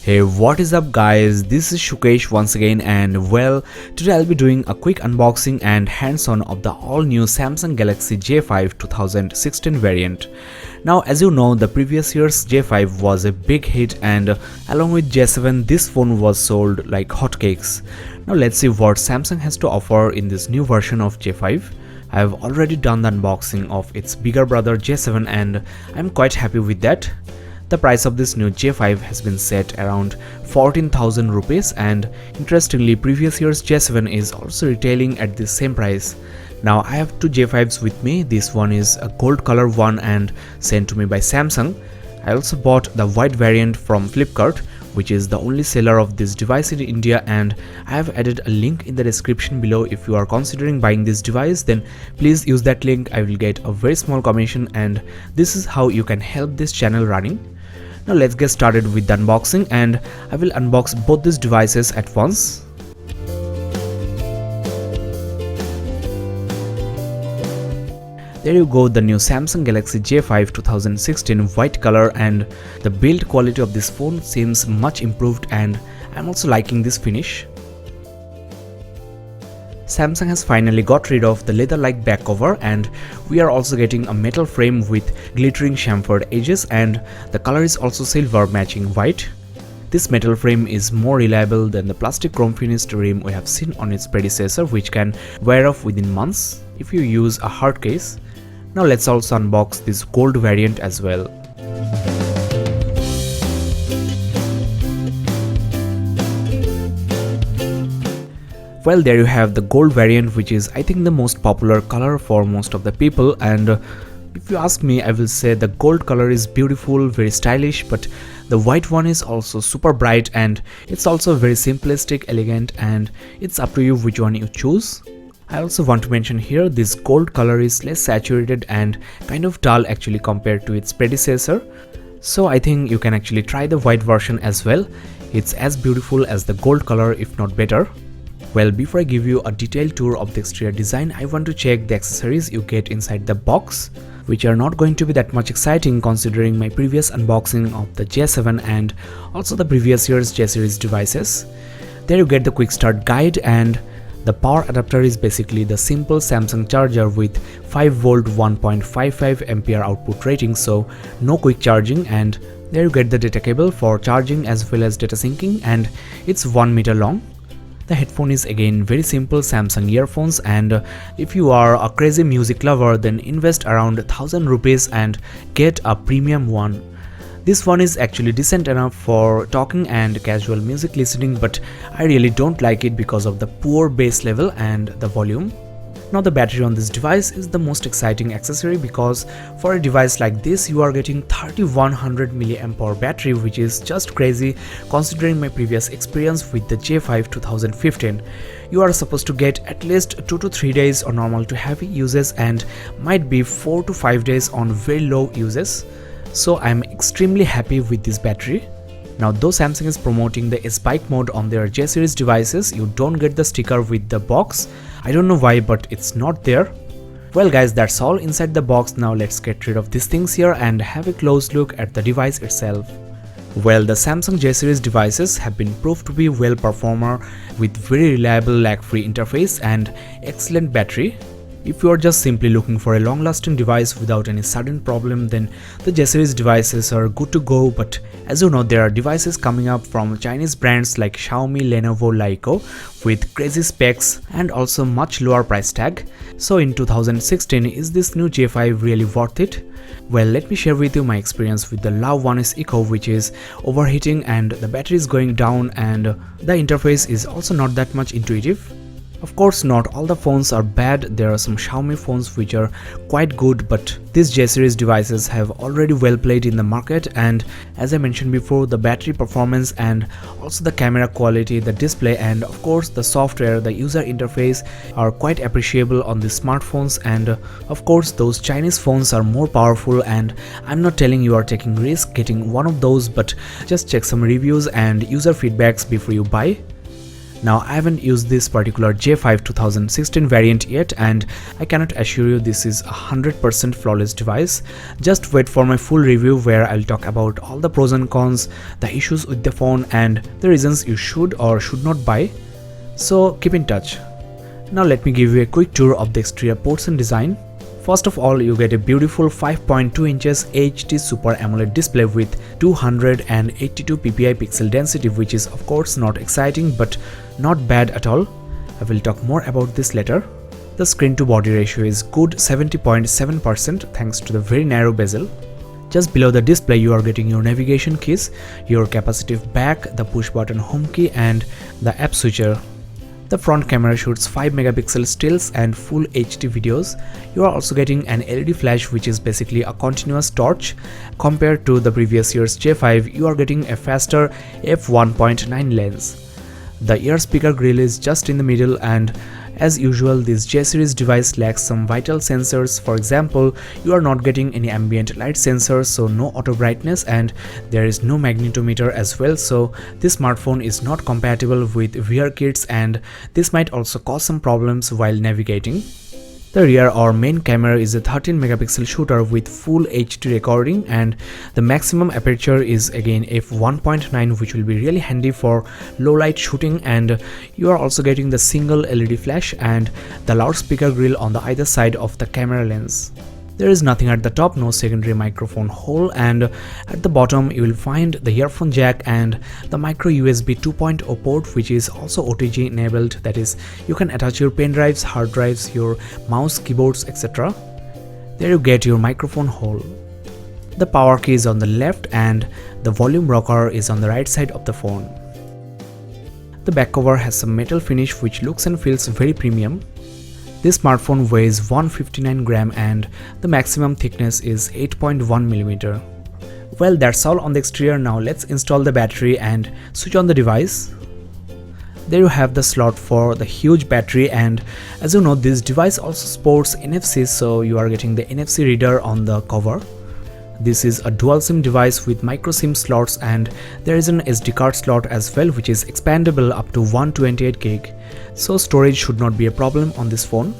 Hey, what is up guys, this is Shukesh once again, and well, today I'll be doing a quick unboxing and hands-on of the all-new Samsung Galaxy J5 2016 variant. Now as you know, the previous year's J5 was a big hit, and along with J7 this phone was sold like hotcakes. Now let's see what Samsung has to offer in this new version of J5. I have already done the unboxing of its bigger brother J7 and I'm quite happy with that. The price of this new J5 has been set around 14,000 rupees, and interestingly previous year's J7 is also retailing at the same price. Now I have two J5s with me. This one is a gold color one and sent to me by Samsung. I also bought the white variant from Flipkart, which is the only seller of this device in India, and I have added a link in the description below. If you are considering buying this device, then please use that link. I will get a very small commission, and this is how you can help this channel running. Now let's get started with the unboxing, and I will unbox both these devices at once. There you go, the new Samsung Galaxy J5 2016 white color, and the build quality of this phone seems much improved, and I'm also liking this finish. Samsung has finally got rid of the leather-like back cover, and we are also getting a metal frame with glittering chamfered edges, and the color is also silver matching white. This metal frame is more reliable than the plastic chrome finished rim we have seen on its predecessor, which can wear off within months if you use a hard case. Now let's also unbox this gold variant as well. Well, there you have the gold variant, which is I think the most popular color for most of the people, and if you ask me, I will say the gold color is beautiful, very stylish, but the white one is also super bright, and it's also very simplistic, elegant, and it's up to you which one you choose. I also want to mention here, this gold color is less saturated and kind of dull actually compared to its predecessor, so I think you can actually try the white version as well. It's as beautiful as the gold color, if not better. Well, before I give you a detailed tour of the exterior design, I want to check the accessories you get inside the box, which are not going to be that much exciting considering my previous unboxing of the J7 and also the previous year's J series devices. There you get the quick start guide, and the power adapter is basically the simple Samsung charger with 5V 1.55 ampere output rating, so no quick charging. And there you get the data cable for charging as well as data syncing, and it's 1 meter long. The headphone is again very simple Samsung earphones, and if you are a crazy music lover, then invest around 1000 rupees and get a premium one. This one is actually decent enough for talking and casual music listening, but I really don't like it because of the poor bass level and the volume. Now the battery on this device is the most exciting accessory, because for a device like this you are getting 3100 mAh battery, which is just crazy considering my previous experience with the J5 2015. You are supposed to get at least 2 to 3 days on normal to heavy uses, and might be 4 to 5 days on very low uses. So I'm extremely happy with this battery. Now though Samsung is promoting the S-Bike mode on their J series devices, you don't get the sticker with the box. I don't know why, but it's not there. Well guys, that's all inside the box. Now let's get rid of these things here and have a close look at the device itself. Well, the Samsung J series devices have been proved to be well performer with very reliable lag-free interface and excellent battery. If you are just simply looking for a long-lasting device without any sudden problem, then the J series devices are good to go. But as you know, there are devices coming up from Chinese brands like Xiaomi, Lenovo, Leico with crazy specs and also much lower price tag. So in 2016, is this new J5 really worth it? Well, let me share with you my experience with the Lav 1S Eco, which is overheating and the battery is going down, and the interface is also not that much intuitive. Of course, not all the phones are bad. There are some Xiaomi phones which are quite good, but these J series devices have already well played in the market, and as I mentioned before, the battery performance and also the camera quality, the display, and of course the software, the user interface are quite appreciable on the smartphones. And of course those Chinese phones are more powerful, and I'm not telling you are taking risk getting one of those, but just check some reviews and user feedbacks before you buy. Now I haven't used this particular J5 2016 variant yet, and I cannot assure you this is a 100% flawless device. Just wait for my full review where I'll talk about all the pros and cons, the issues with the phone, and the reasons you should or should not buy. So keep in touch. Now let me give you a quick tour of the exterior ports and design. First of all, you get a beautiful 5.2 inches HD Super AMOLED display with 282 ppi pixel density, which is of course not exciting but not bad at all. I will talk more about this later. The screen to body ratio is good 70.7% thanks to the very narrow bezel. Just below the display you are getting your navigation keys, your capacitive back, the push button home key and the app switcher. The front camera shoots 5 megapixel stills and full HD videos. You are also getting an LED flash, which is basically a continuous torch. Compared to the previous year's J5, you are getting a faster f1.9 lens. The ear speaker grill is just in the middle, and as usual this J series device lacks some vital sensors. For example, you are not getting any ambient light sensors, so no auto brightness, and there is no magnetometer as well, so this smartphone is not compatible with VR kits, and this might also cause some problems while navigating. The rear or main camera is a 13 megapixel shooter with full HD recording, and the maximum aperture is again f1.9, which will be really handy for low light shooting, and you are also getting the single LED flash and the loudspeaker grill on the either side of the camera lens. There is nothing at the top, no secondary microphone hole, and at the bottom you will find the earphone jack and the micro USB 2.0 port, which is also OTG enabled. That is, you can attach your pen drives, hard drives, your mouse, keyboards, etc. There you get your microphone hole. The power key is on the left and the volume rocker is on the right side of the phone. The back cover has some metal finish which looks and feels very premium. This smartphone weighs 159 gram and the maximum thickness is 8.1 mm. Well, that's all on the exterior. Now let's install the battery and switch on the device. There you have the slot for the huge battery, and as you know, this device also supports NFC, so you are getting the NFC reader on the cover. This is a dual SIM device with micro SIM slots, and there is an SD card slot as well, which is expandable up to 128 gig. So storage should not be a problem on this phone.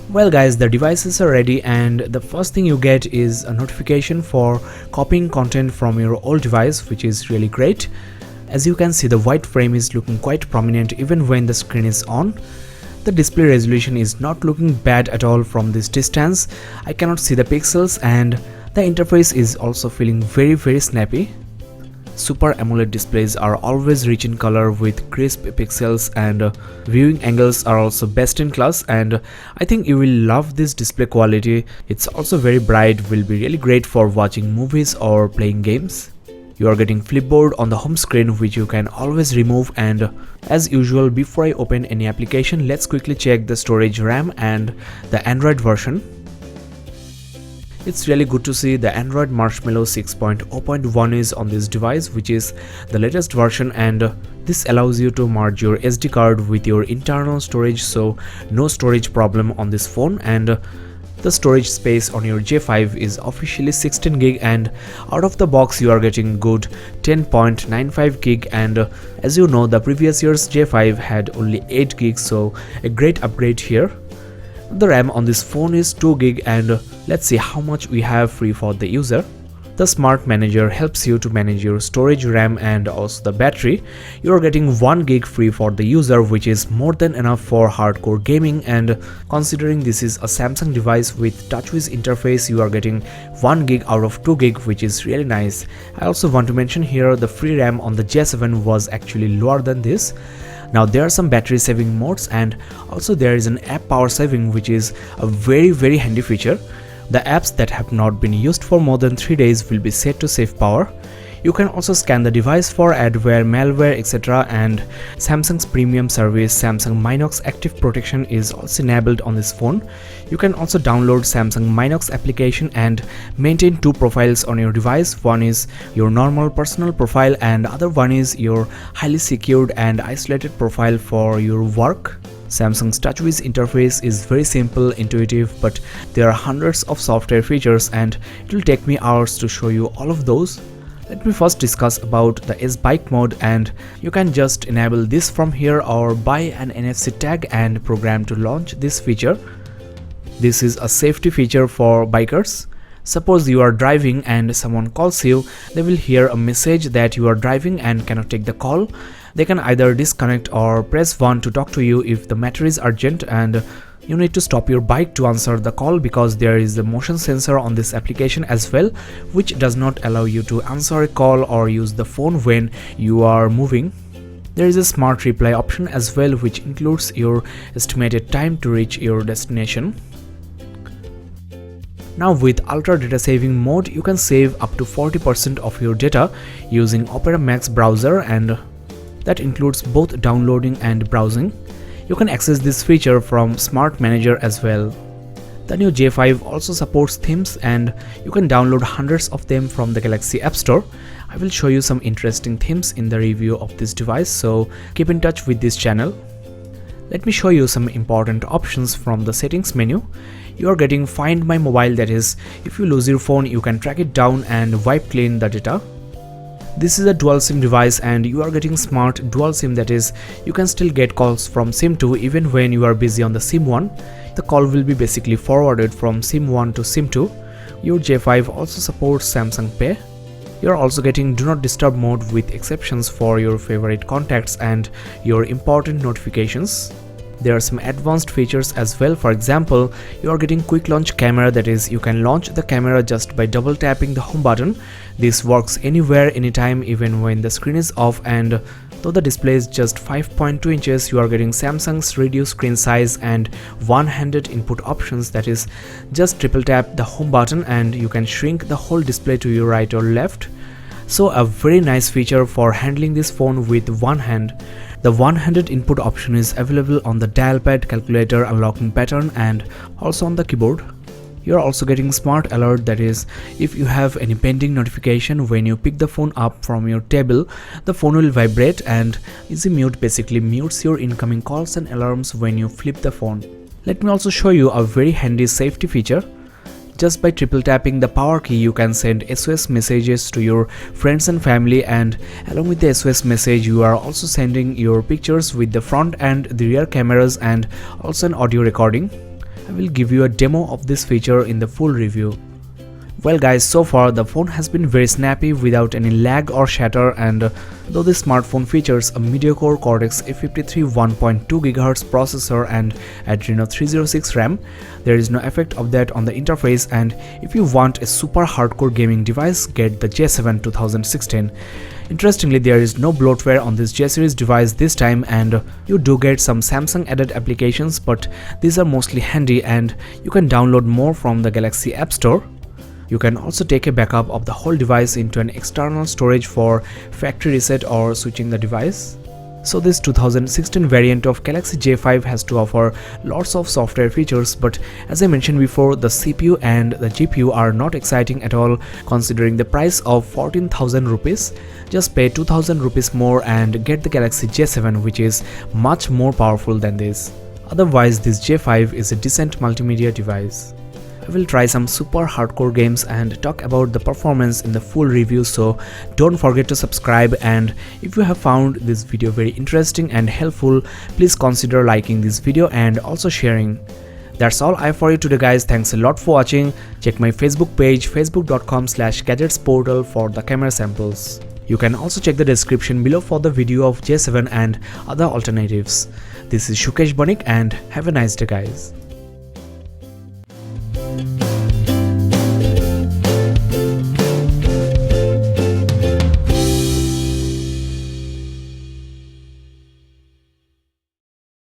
Well guys, the devices are ready, and the first thing you get is a notification for copying content from your old device, which is really great. As you can see, the white frame is looking quite prominent even when the screen is on. The display resolution is not looking bad at all from this distance. I cannot see the pixels, and the interface is also feeling very snappy. Super AMOLED displays are always rich in color with crisp pixels, and viewing angles are also best in class, and I think you will love this display quality. It's also very bright, will be really great for watching movies or playing games. You are getting flipboard on the home screen, which you can always remove, and as usual, before I open any application, let's quickly check the storage, RAM and the Android version. It's really good to see the Android Marshmallow 6.0.1 is on this device, which is the latest version, and this allows you to merge your SD card with your internal storage, so no storage problem on this phone. And the storage space on your J5 is officially 16 gig, and out of the box you are getting good 10.95 gig, and as you know, the previous year's J5 had only 8 gig, so a great upgrade here. The RAM on this phone is 2 gig, and let's see how much we have free for the user. The Smart Manager helps you to manage your storage, RAM and also the battery. You are getting 1 gig free for the user, which is more than enough for hardcore gaming, and considering this is a Samsung device with TouchWiz interface, you are getting 1 gig out of 2 gig, which is really nice. I also want to mention here the free RAM on the J7 was actually lower than this. Now there are some battery saving modes, and also there is an app power saving, which is a very handy feature. The apps that have not been used for more than 3 days will be set to save power. You can also scan the device for adware, malware, etc. and Samsung's premium service Samsung Minox Active Protection is also enabled on this phone. You can also download Samsung Minox application and maintain two profiles on your device. One is your normal personal profile and other one is your highly secured and isolated profile for your work. Samsung's TouchWiz interface is very simple, intuitive, but there are hundreds of software features and it will take me hours to show you all of those. Let me first discuss about the S-Bike mode, and you can just enable this from here or buy an NFC tag and program to launch this feature. This is a safety feature for bikers. Suppose you are driving and someone calls you, they will hear a message that you are driving and cannot take the call. They can either disconnect or press 1 to talk to you if the matter is urgent, and you need to stop your bike to answer the call because there is a motion sensor on this application as well, which does not allow you to answer a call or use the phone when you are moving. There is a smart reply option as well, which includes your estimated time to reach your destination. Now with Ultra Data Saving mode, you can save up to 40% of your data using Opera Max browser, and that includes both downloading and browsing. You can access this feature from Smart Manager as well. The new J5 also supports themes and you can download hundreds of them from the Galaxy App Store. I will show you some interesting themes in the review of this device, so keep in touch with this channel. Let me show you some important options from the settings menu. You are getting Find My Mobile, that is, if you lose your phone you can track it down and wipe clean the data. This is a dual SIM device and you are getting Smart Dual SIM, that is, you can still get calls from SIM 2 even when you are busy on the SIM 1. The call will be basically forwarded from SIM 1 to SIM 2. Your J5 also supports Samsung Pay. You are also getting Do Not Disturb mode with exceptions for your favorite contacts and your important notifications. There are some advanced features as well. For example, you are getting Quick Launch Camera, that is, you can launch the camera just by double tapping the home button. This works anywhere, anytime, even when the screen is off, and though the display is just 5.2 inches, you are getting Samsung's reduced screen size and one-handed input options, that is, just triple tap the home button and you can shrink the whole display to your right or left. So a very nice feature for handling this phone with one hand. The one-handed input option is available on the dial pad, calculator, unlocking pattern, and also on the keyboard. You are also getting Smart Alert, that is, if you have any pending notification when you pick the phone up from your table, the phone will vibrate, and Easy Mute basically mutes your incoming calls and alarms when you flip the phone. Let me also show you a very handy safety feature. Just by triple tapping the power key, you can send SOS messages to your friends and family, and along with the SOS message, you are also sending your pictures with the front and the rear cameras and also an audio recording. I will give you a demo of this feature in the full review. Well guys, so far the phone has been very snappy without any lag or shatter, and though this smartphone features a mediocre Cortex-A53 1.2 GHz processor and Adreno 306 RAM, there is no effect of that on the interface, and if you want a super hardcore gaming device, get the J7 2016. Interestingly, there is no bloatware on this J series device this time, and you do get some Samsung added applications, but these are mostly handy and you can download more from the Galaxy App Store. You can also take a backup of the whole device into an external storage for factory reset or switching the device. So this 2016 variant of Galaxy J5 has to offer lots of software features, but as I mentioned before, the CPU and the GPU are not exciting at all considering the price of 14,000 rupees. Just pay 2,000 rupees more and get the Galaxy J7, which is much more powerful than this. Otherwise, this J5 is a decent multimedia device. I will try some super hardcore games and talk about the performance in the full review, so don't forget to subscribe, and if you have found this video very interesting and helpful, please consider liking this video and also sharing. That's all I have for you today guys. Thanks a lot for watching. Check my Facebook page facebook.com/gadgetsportal for the camera samples. You can also check the description below for the video of J7 and other alternatives. This is Shukesh Banik and have a nice day guys.